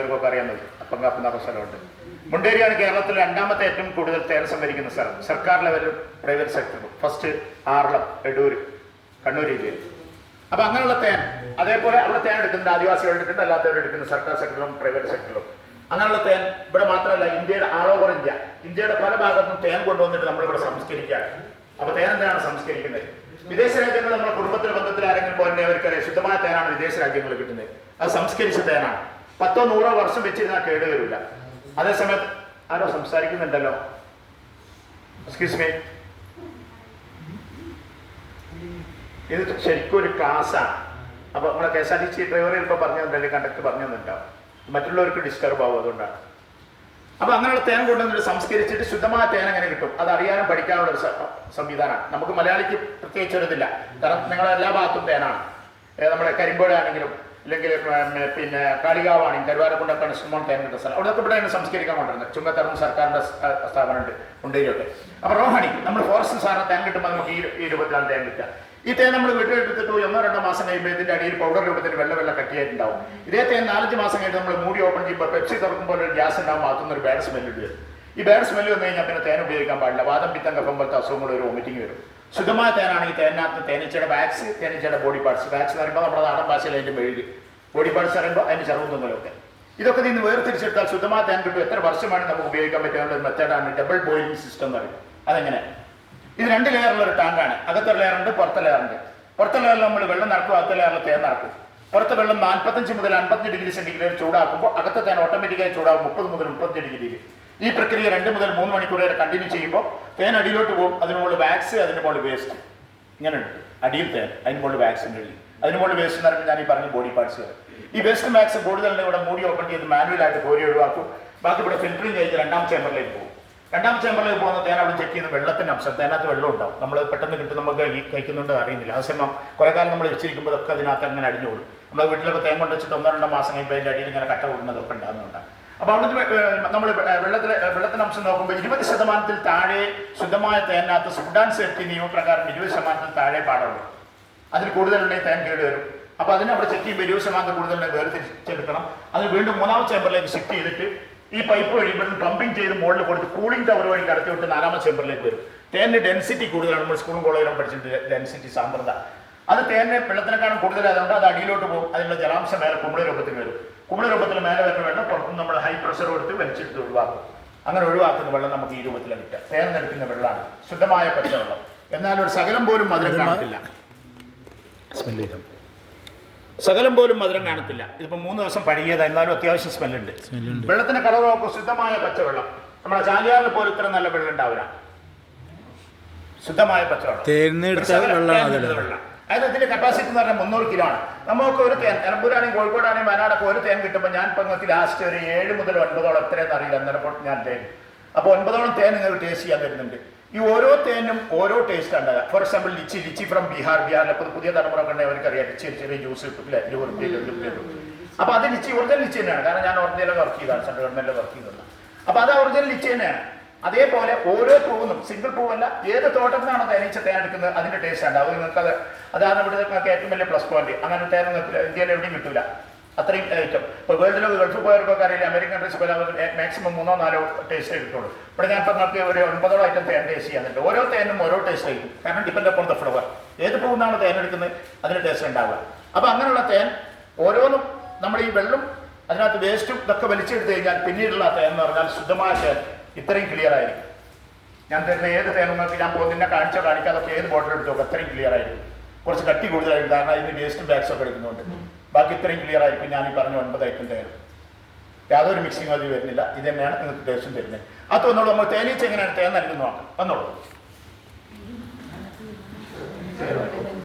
അറിയാവുന്നത് അപ്പം കാപ്പുന്ന സ്ഥലമുണ്ട്. മുണ്ടേരിയാണ് കേരളത്തിലെ രണ്ടാമത്തെ ഏറ്റവും കൂടുതൽ തേൻ സംഭരിക്കുന്ന സ്ഥലം. സർക്കാർ ലെവലും പ്രൈവറ്റ് സെക്ടറും. ഫസ്റ്റ് ആറളം, എടൂര്, കണ്ണൂർ ജില്ലയിൽ. അപ്പൊ അങ്ങനെയുള്ള തേൻ, അതേപോലെ അവിടെ തേൻ എടുക്കുന്നുണ്ട്, ആദിവാസികൾ എടുക്കുന്നുണ്ട്, അല്ലാത്തവർ എടുക്കുന്നത് സർക്കാർ സെക്ടറിലും പ്രൈവറ്റ് സെക്ടറിലും. അങ്ങനെയുള്ള തേൻ ഇവിടെ മാത്രമല്ല, ഇന്ത്യയുടെ ആൾ ഓവർ ഇന്ത്യയുടെ പല ഭാഗത്തും തേൻ കൊണ്ടുവന്നിട്ട് നമ്മളിവിടെ സംസ്കരിക്കുകയാണ്. അപ്പൊ തേൻ എന്താണ് സംസ്കരിക്കുന്നത്? വിദേശ രാജ്യങ്ങൾ നമ്മുടെ കുടുംബത്തിലെ ബന്ധത്തിൽ ആരെങ്കിലും പോലെ അവർക്കറിയാം, ശുദ്ധമായ തേനാണ് വിദേശ രാജ്യങ്ങളിൽ കിട്ടുന്നത്. അത് സംസ്കരിച്ച തേനാണ്. 10 or 100 വർഷം വെച്ചിരുന്നാൽ കേടുവരില്ല. അതേസമയത്ത് ആരോ സംസാരിക്കുന്നുണ്ടല്ലോ, എക്സ്ക്യൂസ് മീ, ഇത് ശരിക്കും ഒരു ക്ലാസ്സാണ്. അപ്പൊ നമ്മളെ KSRTC ഡ്രൈവർ ചിലപ്പോൾ പറഞ്ഞു തന്നില്ല, കണ്ടക്ടർ പറഞ്ഞു തന്നിട്ടുണ്ടാവും, മറ്റുള്ളവർക്ക് ഡിസ്റ്റർബ് ആവും, അതുകൊണ്ടാണ്. അപ്പൊ അങ്ങനെയുള്ള തേൻ കൊണ്ടുവന്നിട്ട് സംസ്കരിച്ചിട്ട് ശുദ്ധമായ തേൻ എങ്ങനെ കിട്ടും അത് അറിയാനും പഠിക്കാനുള്ള ഒരു സംവിധാനമാണ്. നമുക്ക് മലയാളിക്ക് പ്രത്യേകിച്ച് ഒരിതില്ല, കാരണം നിങ്ങളെ എല്ലാ ഭാഗത്തും തേനാണ്. നമ്മുടെ കരിമ്പോഴ ആണെങ്കിലും അല്ലെങ്കിൽ പിന്നെ കാളികാവാണെങ്കിൽ കരുവാരക്കുണ്ടൊക്കെയാണ് ഇഷ്ടംപോലെ തേൻ കിട്ടുന്ന സ്ഥലം. അവിടെയൊക്കെ ഇവിടെയാണ് സംസ്കരിക്കാൻ കൊണ്ടുവരുന്നത്. ചുങ്കത്തറം സർക്കാരിന്റെ സ്ഥാപനമുണ്ട് മുണ്ടേരിയൊക്കെ. അപ്പൊ റോഹണി നമ്മൾ ഫോറസ്റ്റ് സാറിന് തേൻ കിട്ടുമ്പോൾ നമുക്ക് ഈ രൂപത്തിലാണ് തേൻ കിട്ടുക. ഈ തേൻ നമ്മൾ വീട്ടിലെടുത്തിട്ട് 1 or 2 മാസം കഴിയുമ്പോൾ ഇതിന്റെ അടിയിൽ പൗഡർ രൂപത്തിൽ വെള്ള കട്ടിയായിട്ടുണ്ടാവും. ഇതേ തേൻ 4-5 മാസം കഴിഞ്ഞ് നമ്മൾ മൂടി ഓപ്പൺ ചെയ്യുമ്പോൾ പെപ്സി തുറക്കുമ്പോൾ ഒരു ഗ്യാസ് ഉണ്ടാവും, അകത്തുനിന്ന് ഒരു ബാഡ് സ്മെല്ല് ഇടുക. ഈ ബാഡ് സ്മെല്ല് വന്നു കഴിഞ്ഞാൽ പിന്നെ തേൻ ഉപയോഗിക്കാൻ പാടില്ല. വാദം, പിത്തം, കഫം പോലത്തെ അസുഖങ്ങൾ ഒരു വോമിറ്റിംഗ് വരും. ശുദ്ധമായ തേനാണെങ്കിൽ തേനിനകത്ത് തേനീച്ചയുടെ വാക്സ്, തേനീച്ചയുടെ ബോഡി പാർട്സ്. വാക്സ് എന്ന് പറയുമ്പോൾ നമ്മുടെ നാടൻ ഭാഷയിൽ അതിന്റെ മെഴുകി, ബോഡി പാർട്സ് പറയുമ്പോൾ അതിന്റെ ചെറുതും തുന്നലൊക്കെ. ഇതൊക്കെ നിന്ന് വേർതിരിച്ചെടുത്താൽ ശുദ്ധമായ തേൻ കിട്ടും. എത്ര വർഷമാണ് നമുക്ക് ഉപയോഗിക്കാൻ പറ്റുന്ന ഒരു മെത്തേഡാണ് ഡബിൾ ബോയിലിംഗ് സിസ്റ്റം എന്ന് പറയും. അതെങ്ങനെ? ഇത് 2 ലെയറുള്ള ഒരു ടാങ്കാണ്. അകത്തൊരു ലെയറുണ്ട്, പുറത്തെ ലെയറുണ്ട്. പുറത്തെ ലെയറിൽ നമ്മൾ വെള്ളം നടക്കും, അകത്തെ ലെയറിൽ തേൻ നടക്കും. പുറത്തെ വെള്ളം 45 മുതൽ 50 ഡിഗ്രി സെന്റിഗ്രേഡ് ചൂടാക്കുമ്പോൾ അകത്തെ തേൻ ഓട്ടോമാറ്റിക്കായി ചൂടാകും 30 മുതൽ 35 ഡിഗ്രിയിൽ. ഈ പ്രക്രിയ 2 മുതൽ 3 മണിക്കൂർ വരെ കണ്ടിന്യൂ ചെയ്യുമ്പോൾ തേൻ അടിയിലോട്ട് പോകും. അതിന് മുകളിൽ വാക്സ്, അതിന് മുകളിൽ വേസ്റ്റ്. ഇങ്ങനെ ഉണ്ട്. അടിയിൽ തേൻ, അതിന് മുകളിൽ വാക്സ് ഉണ്ട്. അതിന് മുകളിൽ വേസ്റ്റ് എന്ന് പറയുമ്പോൾ ഞാൻ ഈ പറഞ്ഞ ബോഡി പാർട്സ് വരെ. ഈ വേസ്റ്റ് വാക്സ് കൂടുതലുണ്ട് ഇവിടെ മൂടി ഓപ്പൺ ചെയ്ത് മാനുവലായിട്ട് കോരി ഒഴിവാക്കും. ബാക്കി ഇവിടെ ഫിൽറ്ററിങ് കഴിഞ്ഞ് 2ാം ചേമ്പറിലേക്ക് പോകും. 2ാം ചേമ്പറിലേക്ക് പോകുന്ന തേൻ അവിടെ ചെക്ക് ചെയ്യുന്ന വെള്ളത്തിന്റെ അംശം, തേനകത്ത് വെള്ളം ഉണ്ടാവും. നമ്മൾ പെട്ടെന്ന് കിട്ടും, നമുക്ക് ഈ കഴിക്കുന്നുണ്ട് അറിയുന്നില്ല. ആ സമയം കുറെ കാലം നമ്മൾ വെച്ചിരിക്കുമ്പോൾ ഒക്കെ അതിനകത്ത് അങ്ങനെ അടിഞ്ഞു കൂടും. നമ്മുടെ വീട്ടിലൊക്കെ തേൻ കൊണ്ട് വെച്ചിട്ട് 1-2 മാസം കഴിയുമ്പോൾ അതിൻ്റെ അടിയിൽ ഇങ്ങനെ കട്ട കൂടുന്നതൊക്കെ ഉണ്ടാകുന്നുണ്ടാകും. അപ്പൊ അവിടെ നമ്മൾ വെള്ളത്തിന്റെ അംശം നോക്കുമ്പോൾ 20% താഴെ ശുദ്ധമായ തേനകത്ത് ഫുഡ് ആൻഡ് സേഫ്റ്റി നിയമപ്രകാരം 20% താഴെ പാടുള്ളൂ. അതിൽ കൂടുതലുണ്ടെങ്കിൽ തേൻ കേട് വരും. അപ്പൊ അതിനെ അവിടെ ചെക്ക് ചെയ്യുമ്പോൾ 20% കൂടുതലുണ്ടെങ്കിൽ വേർതിരിച്ചെടുക്കണം. അത് വീണ്ടും 3ാം ചേമ്പറിലേക്ക് ഷിഫ്റ്റ് ചെയ്തിട്ട് ഈ പൈപ്പ് വഴി ഇവിടുന്ന് പമ്പിങ് ചെയ്ത് മുകളിൽ കൊടുത്ത് കൂളിംഗ് ടവർ വഴി കടത്തി വിട്ട് 4ാം ചേമ്പറിലേക്ക് വരും. തേനിന്റെ ഡെൻസിറ്റി കൂടുതലാണ്. നമ്മൾ സ്കൂളും കോളേജിലും പഠിച്ചിട്ട് ഡെൻസിറ്റി സാന്ദ്രത. അത് തേനിന്റെ വെള്ളത്തിനെക്കാളും കൂടുതലായതുകൊണ്ട് അത് അടിയിലോട്ട് പോകും. അതിനുള്ള ജലാംശം മേലെ കുമിള രൂപത്തിൽ വരും. കുമിള രൂപത്തിൽ മേലെ വരുന്ന വെള്ളം പുറത്തുനിന്ന് നമ്മൾ ഹൈ പ്രഷർ കൊടുത്ത് വലിച്ചെടുത്ത് ഒഴിവാക്കും. അങ്ങനെ ഒഴിവാക്കുന്ന വെള്ളം നമുക്ക് ഈ രൂപത്തിലാണ് കിട്ടുക. തേനെടുക്കുന്ന വെള്ളമാണ് ശുദ്ധമായ പച്ചവെള്ളം. എന്നാൽ ഒരു ശകലം പോലും മധുരം കാണത്തില്ല. ശകലം പോലും മധുരം കാണത്തില്ല. ഇതിപ്പോ 3 ദിവസം പഴകിയതാ, എന്നാലും അത്യാവശ്യം സ്മെല്ലുണ്ട്. വെള്ളത്തിന്റെ കളർ നോക്കും, ശുദ്ധമായ പച്ചവെള്ളം. നമ്മുടെ ചാലിയാറിൽ പോലും ഇത്ര നല്ല വെള്ളം ഉണ്ടാവില്ല. ശുദ്ധമായ പച്ചവെള്ളം. അതായത് ഇതിന്റെ കപ്പാസിറ്റി എന്ന് പറഞ്ഞാൽ 300 കിലോ ആണ്. നമുക്ക് ഒരു തേൻ നിലമ്പൂരാണെങ്കിൽ കോഴിക്കോടാണെങ്കിൽ വയനാടൊക്കെ ഒരു തേൻ കിട്ടുമ്പോൾ ഞാൻ ഇപ്പം ലാസ്റ്റ് ഒരു 7 മുതൽ 9 എത്രയെന്ന് അറിയില്ല. അന്നേരം ഞാൻ തേൻ അപ്പോൾ 9 തേൻ നിങ്ങൾക്ക് ടേസ്റ്റ് ചെയ്യാൻ തരുന്നുണ്ട്. ഈ ഓരോ തേനും ഓരോ ടേസ്റ്റ് ഉണ്ടാകുക. ഫോർ എക്സാമ്പിൾ ലിച്ചി ഫ്രം ബീഹാറിലെ പുതിയ തലമുറ കണ്ടേ അവർക്കറിയാം. ചെറിയ ജ്യൂസ് കിട്ടില്ല, 20 രൂപ. അപ്പൊ അത് ഒറിജിനൽ ലിച്ചി തന്നെയാണ്. കാരണം ഞാൻ ഒറിജിനൽ വർക്ക് ചെയ്താണ്, സെൻട്രൽ ഗവൺമെന്റിൽ വർക്ക് ചെയ്തതാണ്. അപ്പൊ അത് ഒറിജിനൽ ലിച്ചി തന്നെയാണ്. അതേപോലെ ഓരോ പൂവിനും, സിംഗിൾ പൂവല്ല, ഏത് തോട്ടത്തിൽ നിന്നാണ് തേനീച്ച തേൻ എടുക്കുന്നത് അതിന്റെ ടേസ്റ്റ് ഉണ്ട്. അത് നിങ്ങൾക്ക് അതാണ് ഇവിടെ നിങ്ങൾക്ക് ഏറ്റവും വലിയ പ്ലസ് പോയിന്റ്. അങ്ങനെ തേൻ നിങ്ങൾക്ക് ഇന്ത്യയിൽ എവിടെയും കിട്ടില്ല. അത്രയും ഐറ്റം. ഇപ്പോൾ വേൾഡിലൊക്കെ ഗൾഫിൽ പോയവർക്കൊക്കെ അറിയില്ല, അമേരിക്കൻ കൺട്രീസ് പോലെ മാക്സിമം 3-4 ടേസ്റ്റ് കിട്ടുള്ളൂ. ഇവിടെ ഞാൻ ഇപ്പം നിങ്ങൾക്ക് ഒരു 9 ഐറ്റം തേൻ ടേസ്റ്റ് ചെയ്യാനുണ്ട്. ഓരോ തേനും ഓരോ ടേസ്റ്റ് ആയിരിക്കും. കാരണം ഡിപ്പെൻഡ് അപ്പോൺ ദ ഫ്ലവർ. ഏത് പൂവിനാണ് തേൻ എടുക്കുന്നത് അതിന് ടേസ്റ്റ് ഉണ്ടാവുക. അപ്പം അങ്ങനെയുള്ള തേൻ ഓരോന്നും നമ്മൾ ഈ വെള്ളം അതിനകത്ത് വേസ്റ്റും ഇതൊക്കെ വലിച്ചെടുത്ത് കഴിഞ്ഞാൽ പിന്നീടുള്ള തേൻ എന്ന് പറഞ്ഞാൽ ശുദ്ധമായ തേൻ ഇത്രയും ക്ലിയർ ആയിരിക്കും. ഞാൻ തരുന്ന ഏത് തേൻ നിങ്ങൾക്ക് ഞാൻ പോകുന്നതിനെ കാണിക്കാതൊക്കെ ഏത് ബോട്ടിൽ എടുത്തോ അത്രയും ക്ലിയർ ആയിരിക്കും. കുറച്ച് കട്ടി കൂടുതലായിരിക്കും, കാരണം അതിന് വേസ്റ്റും ബാഗ്സും ഒക്കെ എടുക്കുന്നുണ്ട്. ബാക്കി ഇത്രയും ക്ലിയർ ആയിരിക്കും. ഞാൻ ഈ പറഞ്ഞ 9 ഐറ്റം തേനും യാതൊരു മിക്സിങ് അതിൽ വരുന്നില്ല. ഇത് തന്നെയാണ് നിങ്ങൾക്ക് ടേസ്റ്റും തരുന്നത്. അത് വന്നോളൂ. നമ്മൾ തേനീച്ച എങ്ങനെയാണ് തേൻ നൽകുന്ന നോക്കാം. വന്നോളൂ.